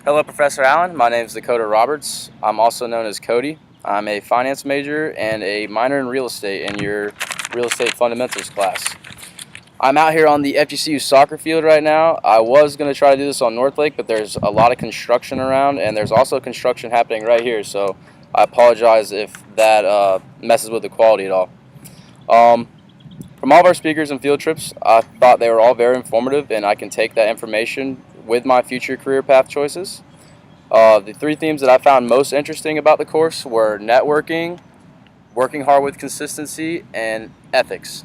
Hello, Professor Allen. My name is Dakota Roberts. I'm also known as Kodi. I'm a finance major and a minor in real estate in your real estate fundamentals class. I'm out here on the FGCU soccer field right now. I was going to try to do this on North Lake, but there's a lot of construction around, and there's also construction happening right here, so I apologize if that messes with the quality at all. Um, from all of our speakers and field trips, I thought they were all very informative, and I can take that information with my future career path choices. The three themes that I found most interesting about the course were networking, working hard with consistency, and ethics.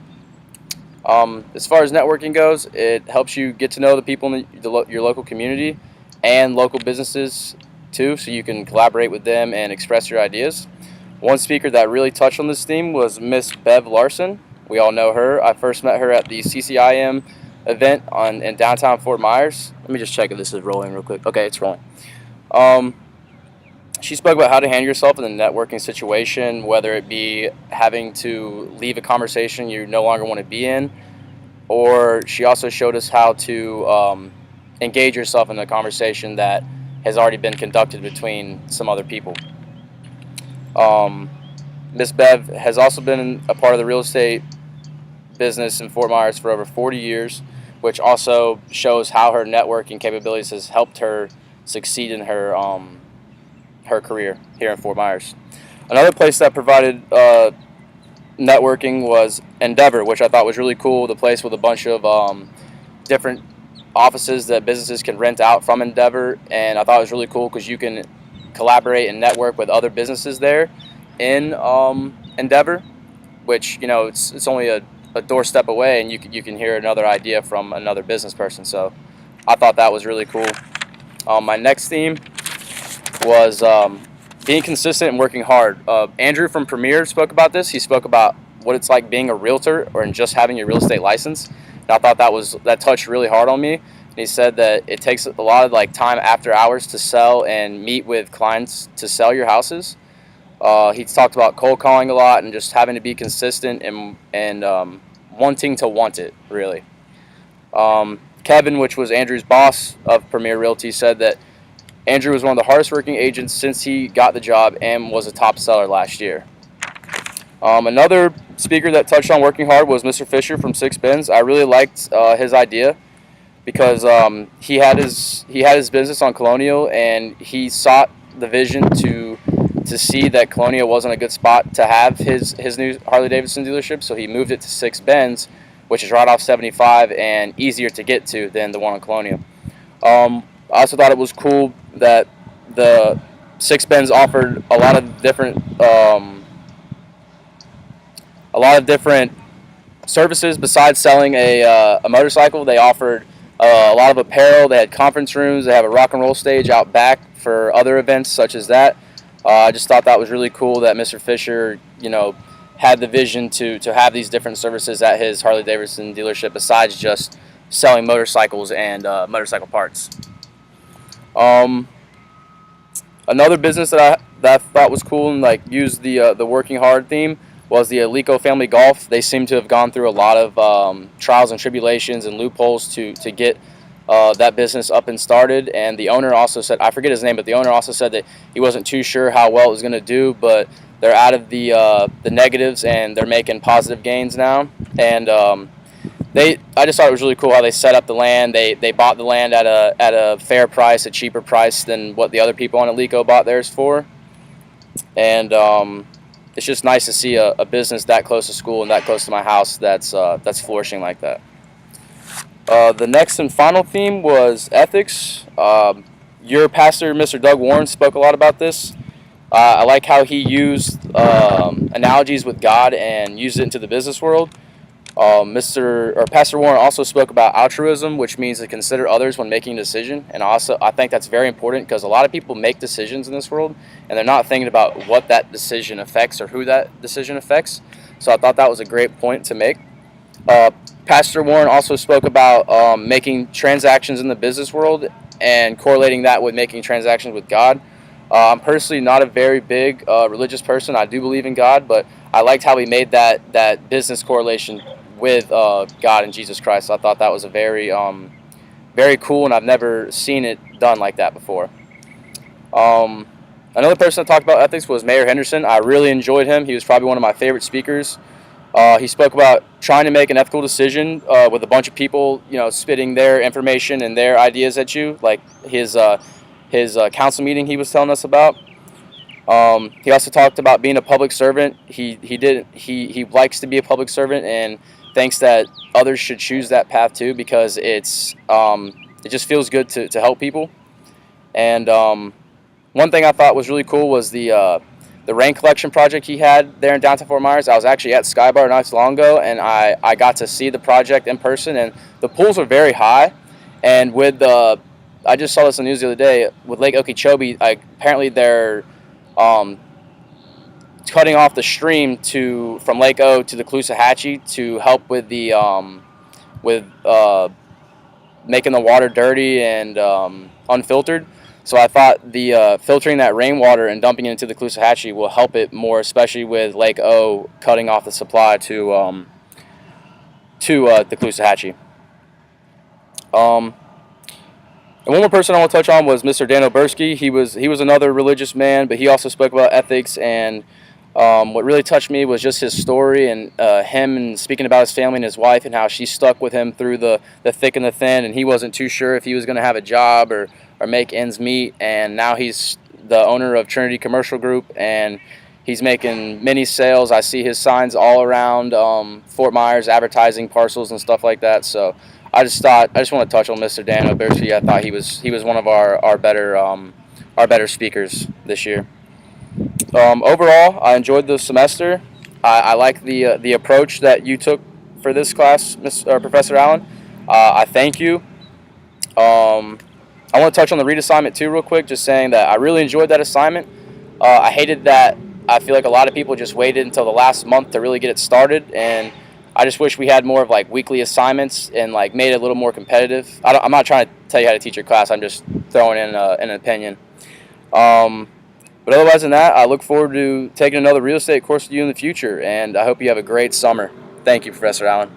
As far as networking goes, it helps you get to know the people in your local community and local businesses too, so you can collaborate with them and express your ideas. One speaker that really touched on this theme was Miss Bev Larson. We all know her. I first met her at the CCIM event in downtown Fort Myers. Let me just check if this is rolling real quick. Okay, it's rolling. Um, she spoke about how to handle yourself in a networking situation, whether it be having to leave a conversation you no longer want to be in, or she also showed us how to engage yourself in a conversation that has already been conducted between some other people. Um, Miss Bev has also been a part of the real estate business in Fort Myers for over 40 years, which also shows how her networking capabilities has helped her succeed in her career here in Fort Myers. Another place that provided networking was Endeavor, which I thought was really cool. The place with a bunch of different offices that businesses can rent out from Endeavor, and I thought it was really cool because you can collaborate and network with other businesses there in Endeavor, which it's only a doorstep away, and you can hear another idea from another business person. So I thought that was really cool. My next theme was being consistent and working hard. Andrew from Premier spoke about this. He spoke about what it's like being a realtor or just having your real estate license. And I thought that touched really hard on me. And he said that it takes a lot of time after hours to sell and meet with clients to sell your houses. He talked about cold calling a lot and just having to be consistent and wanting to want it, really. Kevin, which was Andrew's boss of Premier Realty, said that Andrew was one of the hardest working agents since he got the job and was a top seller last year. Another speaker that touched on working hard was Mr. Fisher from Six Bins. I really liked his idea because he had his business on Colonial, and he sought the vision to see that Colonial wasn't a good spot to have his new Harley Davidson dealership, so he moved it to Six Bins, which is right off 75 and easier to get to than the one on Colonial. I also thought it was cool that the Six Bins offered a lot of different services besides selling a motorcycle. They offered a lot of apparel. They had conference rooms. They have a rock and roll stage out back for other events such as that. I just thought that was really cool that Mr. Fisher, had the vision to have these different services at his Harley Davidson dealership besides just selling motorcycles and motorcycle parts. Another business that I thought was cool and used the working hard theme was the Alico Family Golf. They seem to have gone through a lot of trials and tribulations and loopholes to get that business up and started. And the owner also said, I forget his name, but the owner also said that he wasn't too sure how well it was going to do, but they're out of the negatives and they're making positive gains now. And I just thought it was really cool how they set up the land. They bought the land at a fair price, a cheaper price than what the other people on Alico bought theirs for. And it's just nice to see a business that close to school and that close to my house that's flourishing like that. The next and final theme was ethics. Your pastor, Mr. Doug Warren, spoke a lot about this. I like how he used analogies with God and used it into the business world. Pastor Warren also spoke about altruism, which means to consider others when making a decision. And also, I think that's very important because a lot of people make decisions in this world, and they're not thinking about what that decision affects or who that decision affects. So I thought that was a great point to make. Pastor Warren also spoke about making transactions in the business world and correlating that with making transactions with God. I'm personally not a very big religious person. I do believe in God, but I liked how he made that business correlation with God and Jesus Christ. So I thought that was a very cool, and I've never seen it done like that before. Um, Another person that talked about ethics was Mayor Henderson. I really enjoyed him. He was probably one of my favorite speakers. He spoke about trying to make an ethical decision with a bunch of people, spitting their information and their ideas at you, like his council meeting he was telling us about. He also talked about being a public servant. He likes to be a public servant and thinks that others should choose that path too, because it just feels good to help people. And one thing I thought was really cool was the rain collection project he had there in downtown Fort Myers. I was actually at Skybar not too long ago, and I got to see the project in person, and the pools are very high. And I just saw this on the news the other day, with Lake Okeechobee, apparently they're cutting off the stream from Lake O to the Caloosahatchee to help with with making the water dirty and unfiltered. So I thought the filtering that rainwater and dumping it into the Caloosahatchee will help it more, especially with Lake O cutting off the supply to the Caloosahatchee. And one more person I want to touch on was Mr. Dan Oberski. He was another religious man, but he also spoke about ethics. And what really touched me was just his story and him and speaking about his family and his wife and how she stuck with him through the thick and the thin. And he wasn't too sure if he was going to have a job or make ends meet. And now he's the owner of Trinity Commercial Group, and he's making many sales. I see his signs all around Fort Myers, advertising parcels and stuff like that. So I just want to touch on Mr. Dan Oberski. I thought he was one of our better speakers this year. Overall, I enjoyed the semester. I like the approach that you took for this class, Professor Allen. I thank you. I want to touch on the read assignment too real quick, just saying that I really enjoyed that assignment. I hated that I feel like a lot of people just waited until the last month to really get it started, and I just wish we had more of like weekly assignments and like made it a little more competitive. I'm not trying to tell you how to teach your class. I'm just throwing in an opinion. But otherwise than that, I look forward to taking another real estate course with you in the future, and I hope you have a great summer. Thank you, Professor Allen.